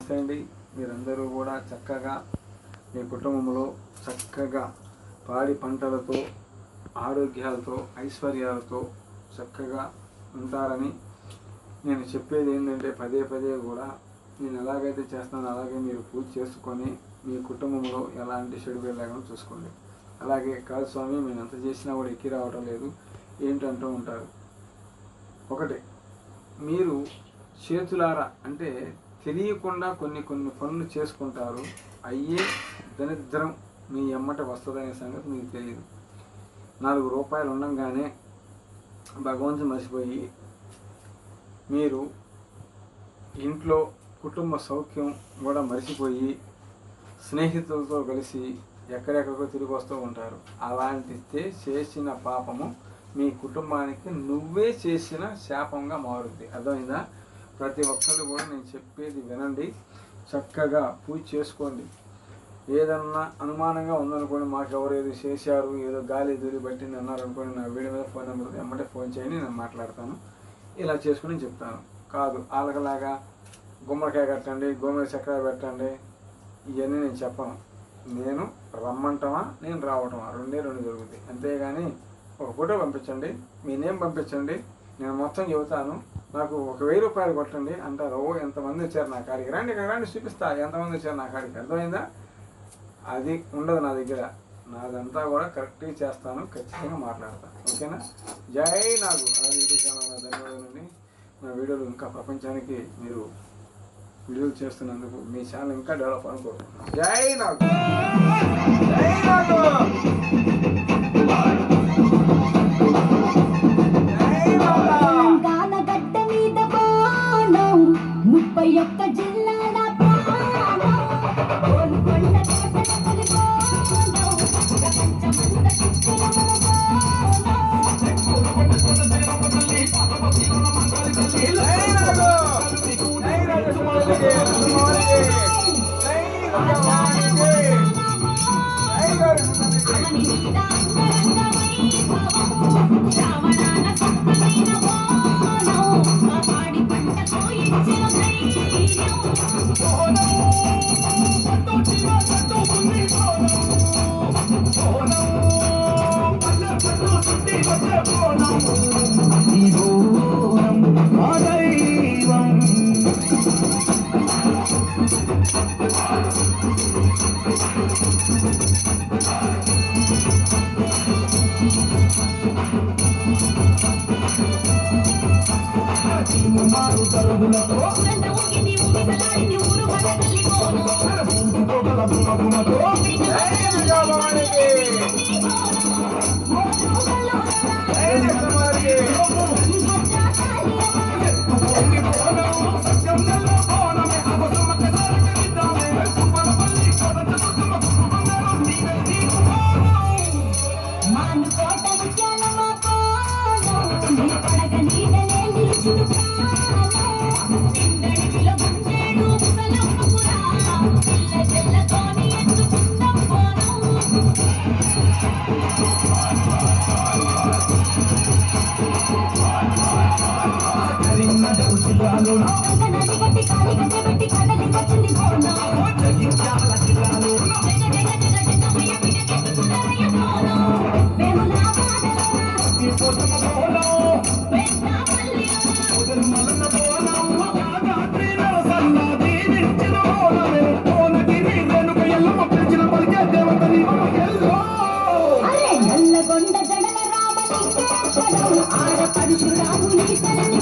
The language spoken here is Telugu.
నమస్తే అండి. మీరందరూ కూడా చక్కగా మీ కుటుంబంలో చక్కగా పాడి పంటలతో ఆరోగ్యాలతో ఐశ్వర్యాలతో చక్కగా ఉంటారని నేను చెప్పేది ఏంటంటే పదే పదే కూడా నేను ఎలాగైతే చేస్తానో అలాగే మీరు పూజ చేసుకొని మీ కుటుంబంలో ఎలాంటి చెడు లేకుండా చూసుకోండి. అలాగే కాదు స్వామి మేము ఎంత చేసినా కూడా ఎక్కి రావటం లేదు ఏంటంటూ ఉంటారు. ఒకటి, మీరు చేతులారా అంటే తెలియకుండా కొన్ని పనులు చేసుకుంటారు, అయ్యే దరిద్రం మీ ఎమ్మట వస్తుందనే సంగతి మీకు తెలియదు. 4 రూపాయలు ఉండగానే భగవంతుని మర్చిపోయి మీరు ఇంట్లో కుటుంబ సౌఖ్యం కూడా మర్చిపోయి స్నేహితులతో కలిసి ఎక్కడెక్కడికో తిరిగి వస్తూ ఉంటారు. అలాంటిదే చేసిన పాపము మీ కుటుంబానికి నువ్వే చేసిన శాపంగా మారుద్ది. అర్థమైందా? ప్రతి ఒక్కరు కూడా నేను చెప్పేది వినండి, చక్కగా పూజ చేసుకోండి. ఏదన్నా అనుమానంగా ఉందనుకోండి, మాకు ఎవరు ఏదో చేశారు, ఏదో గాలి దూరి బట్టింది అన్నారు అనుకోండి, నా వీడియో మీద ఫోన్ నెంబర్ వెంబడే ఫోన్ చేయండి, నేను మాట్లాడతాను. ఇలా చేసుకుని చెప్తాను. కాదు ఆలకలాగా గుమ్మడికాయ కట్టండి, గోమేర చక్కెర పెట్టండి, ఇవన్నీ నేను చెప్పను. నేను రమ్మంటామా నేను రావటమా రెండే జరుగుతాయి. అంతేగాని ఒక ఫోటో పంపించండి, మీ నేమ్ పంపించండి, నేను మొత్తం చెబుతాను, నాకు 1000 రూపాయలు కొట్టండి అంటారు. ఓ ఎంతమంది వచ్చారు నా కాడికి, రండి ఇక్కడ రండి చూపిస్తా ఎంతమంది వచ్చారు నా కాడికి. అర్థమైందా? అది ఉండదు నా దగ్గర. నాదంతా కూడా కరెక్ట్గా చేస్తాను, ఖచ్చితంగా మాట్లాడతాను. ఓకేనా? జై నాగు. అలాగే యూట్యూబ్ ఛానల్ ధన్యవాదాలండి. నా వీడియోలు ఇంకా ప్రపంచానికి మీరు వీడియోలు చేస్తున్నందుకు మీ ఛానల్ ఇంకా డెవలప్ అనుకుంటున్నాను. జై నాగు. జై నాగు. పరశురాముని